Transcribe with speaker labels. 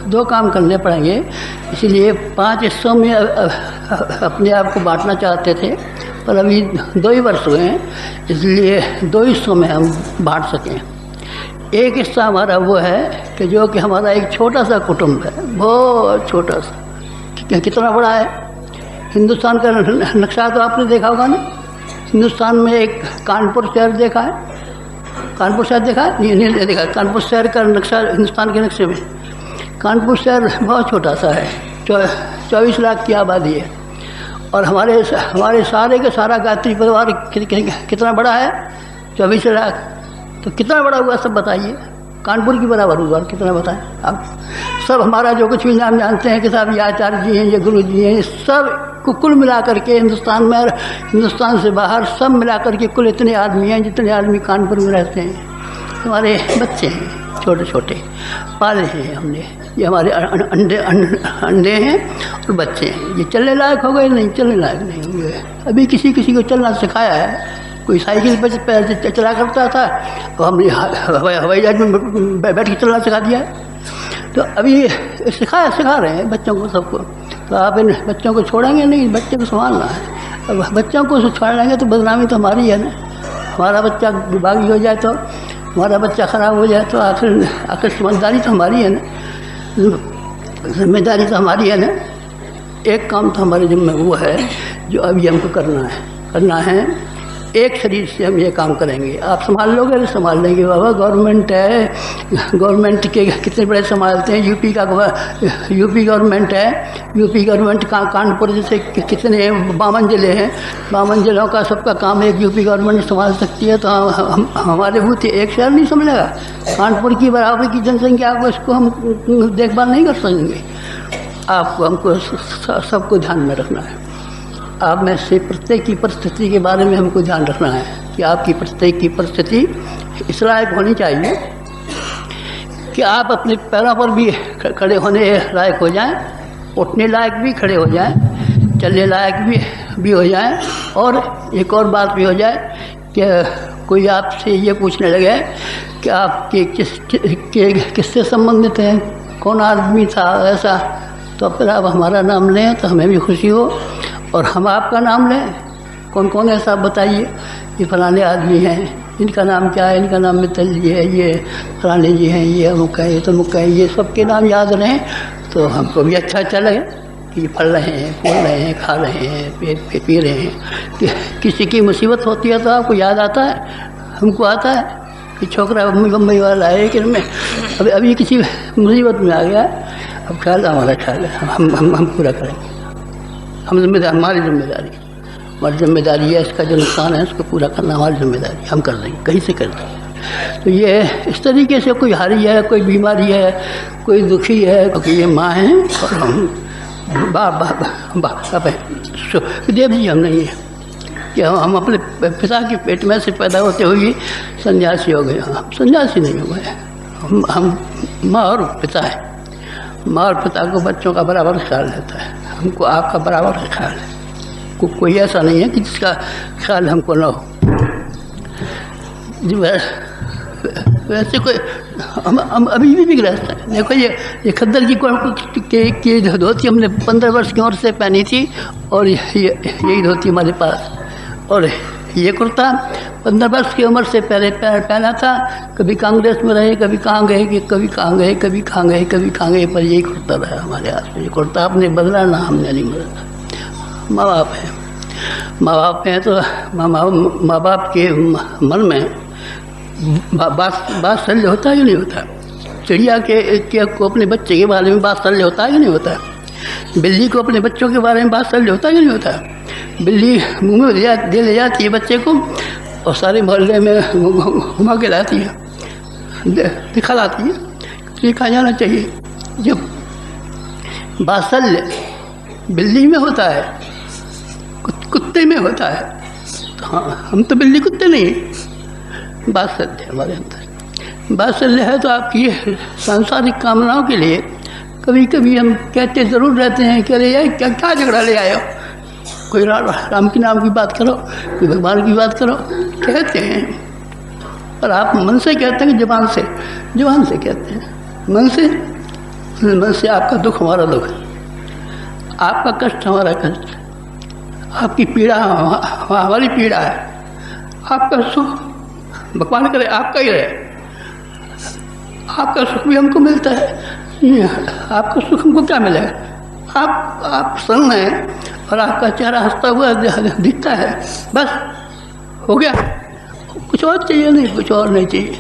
Speaker 1: दो काम करने पड़ेंगे। इसीलिए 5 हिस्सों में अपने आप को बांटना चाहते थे, पर अभी 2 ही वर्ष हुए हैं, इसलिए 2 हिस्सों में हम बांट सकें। एक हिस्सा हमारा वो है कि जो कि हमारा एक छोटा सा कुटुंब है, बहुत छोटा सा। कितना बड़ा है? हिंदुस्तान का नक्शा तो आपने देखा होगा ना। हिंदुस्तान में एक कानपुर शहर देखा है? कानपुर शहर देखा है? नहीं देखा। कानपुर शहर का नक्शा हिंदुस्तान के नक्शे में, कानपुर शहर बहुत छोटा सा है, 24 लाख की आबादी है। और हमारे सारे का सारा गायत्री परिवार कितना बड़ा है? 24 लाख। तो कितना बड़ा हुआ सब बताइए? कानपुर की बराबर हुआ, कितना बताएं आप? सब हमारा जो कुछ भी नाम जानते हैं कि साहब ये आचार्य जी हैं, ये गुरु जी हैं, सब को कुल मिला करके हिंदुस्तान में और हिंदुस्तान से बाहर सब मिला करके कुल इतने आदमी हैं जितने आदमी कानपुर में रहते हैं। हमारे बच्चे हैं छोटे छोटे, पाले हैं हमने। ये हमारे अंडे हैं और बच्चे हैं। ये चलने लायक हो गए? नहीं, चलने लायक नहीं हुए। अभी किसी को चलना सिखाया है। कोई साइकिल पर चला करता था तो हमने हवाई जहाज में बैठ के चलना सिखा दिया। तो अभी सिखा रहे हैं बच्चों को, सबको। तो आप इन बच्चों को छोड़ेंगे नहीं, बच्चे को संभालना है। अब बच्चों को छोड़ेंगे तो बदनामी तो हमारी है ना। हमारा बच्चा बागी हो जाए तो, हमारा बच्चा ख़राब हो जाए तो आखिर समझदारी तो हमारी है ना, जिम्मेदारी तो हमारी है ना। एक काम तो हमारे जिम्मे वो है जो अभी हमको करना है। एक शरीर से हम ये काम करेंगे। आप संभाल लोगे? संभाल लेंगे बाबा। गवर्नमेंट है, गवर्नमेंट के कितने बड़े संभालते हैं। यूपी गवर्नमेंट है। यूपी गवर्नमेंट का कानपुर जैसे कितने 52 जिले हैं, 52 जिलों का सबका काम एक यूपी गवर्नमेंट संभाल सकती है। तो हमारे भूत एक शहर नहीं संभलेगा। कानपुर की बराबर की जनसंख्या को इसको हम देखभाल नहीं कर सकेंगे। आपको हमको सबको ध्यान में रखना है। आप में से प्रत्येक की परिस्थिति के बारे में हमको ध्यान रखना है कि आपकी प्रत्येक की परिस्थिति इस लायक होनी चाहिए कि आप अपने पैरों पर भी खड़े होने लायक हो जाएं, उठने लायक भी खड़े हो जाएं, चलने लायक भी हो जाएं। और एक और बात भी हो जाए कि कोई आपसे ये पूछने लगे कि आप किससे संबंधित हैं, कौन आदमी था ऐसा, तो फिर आप हमारा नाम लें तो हमें भी खुशी हो और हम आपका नाम लें। कौन है साहब बताइए? ये फलाने आदमी हैं, इनका नाम क्या है? इनका नाम मित्तल जी है, ये फलाने जी हैं, ये अमुक है, ये तमुक है। ये सबके नाम याद रहें तो हमको भी अच्छा लगे कि ये पढ़ रहे हैं, बोल रहे हैं, खा रहे हैं, पी रहे हैं। किसी की मुसीबत होती है तो आपको याद आता है, हमको आता है कि छोकरा बम्बई वाला है कि मैं अभी किसी मुसीबत में आ गया। अब ख्याल हमारा ख्याल है, हम पूरा करेंगे। हमारी जिम्मेदारी है। इसका जो नुकसान है उसको पूरा करना हमारी जिम्मेदारी। हम कर देंगे, कहीं से कर देंगे। तो ये इस तरीके से कोई हारी है, कोई बीमारी है, कोई दुखी है, क्योंकि ये माँ हैं और हम बाप है। देव जी हम नहीं है कि हम अपने पिता के पेट में से पैदा होते हुए सन्यासी हो गए। हम सन्यासी नहीं हुए। हम माँ और पिता है। माँ और पिता को बच्चों का बराबर ख्याल रहता है, हमको आपका बराबर ख्याल है। कोई ऐसा नहीं है कि जिसका ख्याल हमको ना हो। वैसे कोई हम अभी भी गृहस्थ हैं। देखो ये खद्दर की धोती हमने 15 वर्ष की उम्र से पहनी थी और यही धोती हमारे पास। और ये कुर्ता 15 वर्ष की उम्र से पहले पहना था। कभी कांग्रेस में रहे, कभी कहाँ गए, कभी कहाँ गए, पर यही कुर्ता रहा हमारे हाथ में। ये कुर्ता आपने बदला ना, हमने नहीं बदला। माँ बाप हैं तो माँ बाप के मन में बात शल्य होता है कि नहीं होता? चिड़िया के को अपने बच्चे के बारे में बात शल्य होता है कि नहीं होता? बिल्ली को अपने बच्चों के बारे में बात शल्य होता है कि नहीं होता? बिल्ली मुँह में ले जाती है बच्चे को और सारे मोहल्ले में घुमा के लाती है, दिखा लाती है। ये कहा जाना चाहिए। जब बात्सल्य बिल्ली में होता है, कुत्ते में होता है, तो हाँ, हम तो बिल्ली कुत्ते नहीं, बात्सल्य हमारे अंदर। बात्सल्य है तो आपकी सांसारिक कामनाओं के लिए कभी कभी हम कहते ज़रूर रहते हैं कि अरे यार क्या झगड़ा ले आए हो, कोई राम के नाम की बात करो, कोई भगवान की बात करो, कहते हैं। पर आप मन से कहते हैं कि जुबान से कहते हैं? मन से मन से आपका दुख हमारा दुख, आपका कष्ट हमारा कष्ट, आपकी पीड़ा हमारी पीड़ा है, आपका सुख भगवान करे आपका ही रहे। आपका सुख भी हमको मिलता है, आपका सुख हमको क्या मिलेगा? आप प्रसन्न हैं और आपका चेहरा हंसता हुआ दिखता है, बस हो गया। कुछ और चाहिए नहीं, कुछ और नहीं चाहिए।